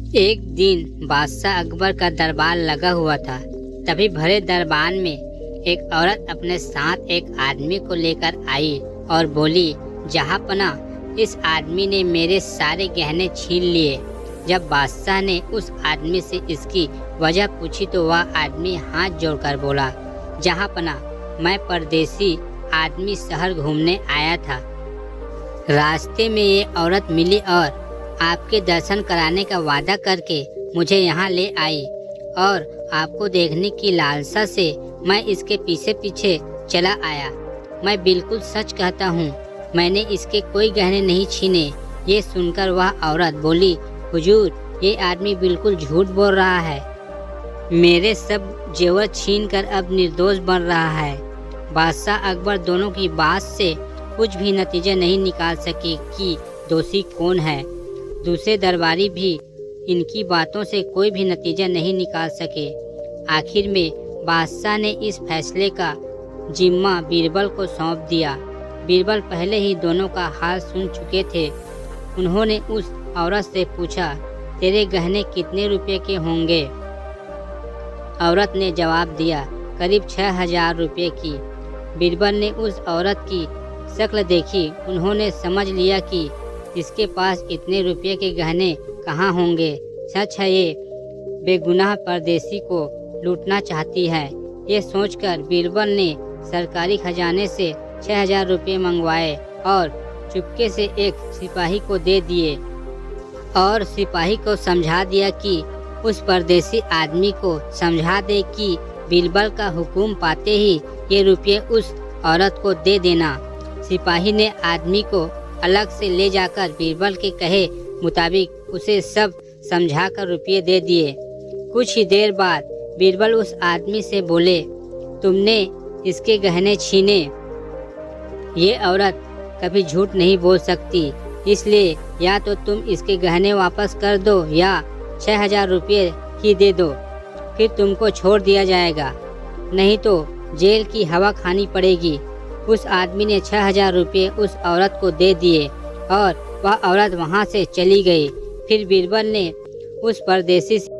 एक दिन बादशाह अकबर का दरबार लगा हुआ था। तभी भरे दरबार में एक औरत अपने साथ एक आदमी को लेकर आई और बोली, जहाँपना, इस आदमी ने मेरे सारे गहने छीन लिए। जब बादशाह ने उस आदमी से इसकी वजह पूछी तो वह आदमी हाथ जोड़कर बोला, जहाँपना, मैं परदेसी आदमी शहर घूमने आया था। रास्ते में ये औरत मिली और आपके दर्शन कराने का वादा करके मुझे यहाँ ले आई और आपको देखने की लालसा से मैं इसके पीछे पीछे चला आया। मैं बिल्कुल सच कहता हूँ, मैंने इसके कोई गहने नहीं छीने। ये सुनकर वह औरत बोली, हुजूर, ये आदमी बिल्कुल झूठ बोल रहा है। मेरे सब जेवर छीन कर अब निर्दोष बन रहा है। बादशाह अकबर दोनों की बात से कुछ भी नतीजा नहीं निकाल सके कि दोषी कौन है। दूसरे दरबारी भी इनकी बातों से कोई भी नतीजा नहीं निकाल सके। आखिर में बादशाह ने इस फैसले का जिम्मा बीरबल को सौंप दिया। बीरबल पहले ही दोनों का हाल सुन चुके थे। उन्होंने उस औरत से पूछा, तेरे गहने कितने रुपए के होंगे? औरत ने जवाब दिया, करीब 6000 रुपये की। बीरबल ने उस औरत की शक्ल देखी। उन्होंने समझ लिया कि इसके पास इतने रुपये के गहने कहाँ होंगे। सच है, ये बेगुनाह परदेसी को लूटना चाहती है। ये सोचकर बीरबल ने सरकारी खजाने से 6000 रुपये मंगवाए और चुपके से एक सिपाही को दे दिए और सिपाही को समझा दिया कि उस परदेसी आदमी को समझा दे कि बीरबल का हुक्म पाते ही ये रुपये उस औरत को दे देना। सिपाही ने आदमी को अलग से ले जाकर बीरबल के कहे मुताबिक उसे सब समझाकर रुपये दे दिए। कुछ ही देर बाद बीरबल उस आदमी से बोले, तुमने इसके गहने छीने। ये औरत कभी झूठ नहीं बोल सकती, इसलिए या तो तुम इसके गहने वापस कर दो या 6000 रुपये ही दे दो, फिर तुमको छोड़ दिया जाएगा, नहीं तो जेल की हवा खानी पड़ेगी। उस आदमी ने 6000 रुपये उस औरत को दे दिए और वह औरत वहां से चली गई। फिर बीरबल ने उस परदेसी से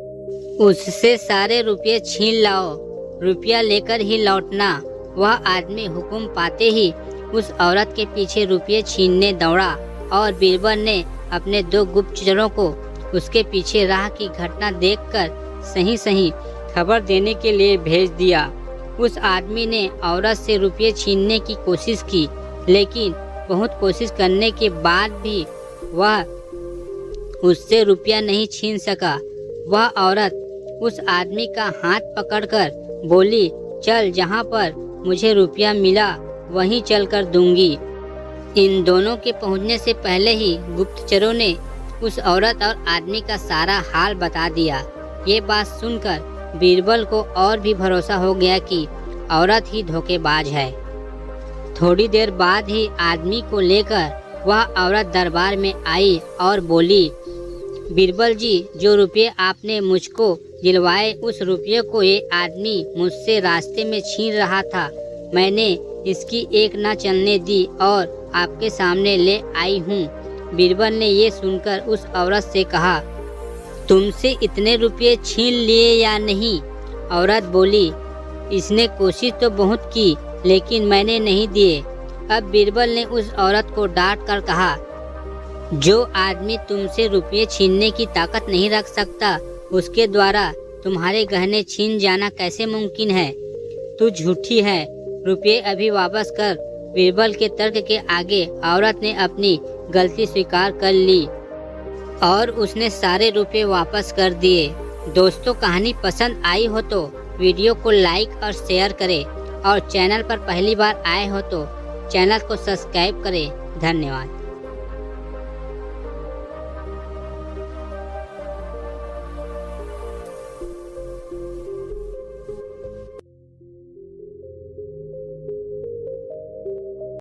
उससे सारे रुपये छीन लाओ, रुपया लेकर ही लौटना। वह आदमी हुक्म पाते ही उस औरत के पीछे रुपये छीनने दौड़ा और बीरबल ने अपने 2 गुप्तचरों को उसके पीछे राह की घटना देखकर सही सही खबर देने के लिए भेज दिया। उस आदमी ने औरत से रुपये छीनने की कोशिश की, लेकिन बहुत कोशिश करने के बाद भी वह उससे रुपया नहीं छीन सका। वह औरत उस आदमी का हाथ पकड़कर बोली, चल, जहाँ पर मुझे रुपया मिला वहीं चलकर दूंगी। इन दोनों के पहुंचने से पहले ही गुप्तचरों ने उस औरत और आदमी का सारा हाल बता दिया। ये बात सुनकर बीरबल को और भी भरोसा हो गया कि औरत ही धोखेबाज है। थोड़ी देर बाद ही आदमी को लेकर वह औरत दरबार में आई और बोली, बीरबल जी, जो रुपये आपने मुझको दिलवाए उस रुपये को ये आदमी मुझसे रास्ते में छीन रहा था। मैंने इसकी एक ना चलने दी और आपके सामने ले आई हूँ। बीरबल ने ये सुनकर उस औरत से कहा, तुमसे इतने रुपये छीन लिए या नहीं? औरत बोली, इसने कोशिश तो बहुत की लेकिन मैंने नहीं दिए। अब बीरबल ने उस औरत को डांट कर कहा, जो आदमी तुमसे रुपये छीनने की ताकत नहीं रख सकता उसके द्वारा तुम्हारे गहने छीन जाना कैसे मुमकिन है? तू झूठी है, रुपये अभी वापस कर। बीरबल के तर्क के आगे औरत ने अपनी गलती स्वीकार कर ली और उसने सारे रुपये वापस कर दिए। दोस्तों, कहानी पसंद आई हो तो वीडियो को लाइक और शेयर करें और चैनल पर पहली बार आए हो तो चैनल को सब्सक्राइब करें। धन्यवाद।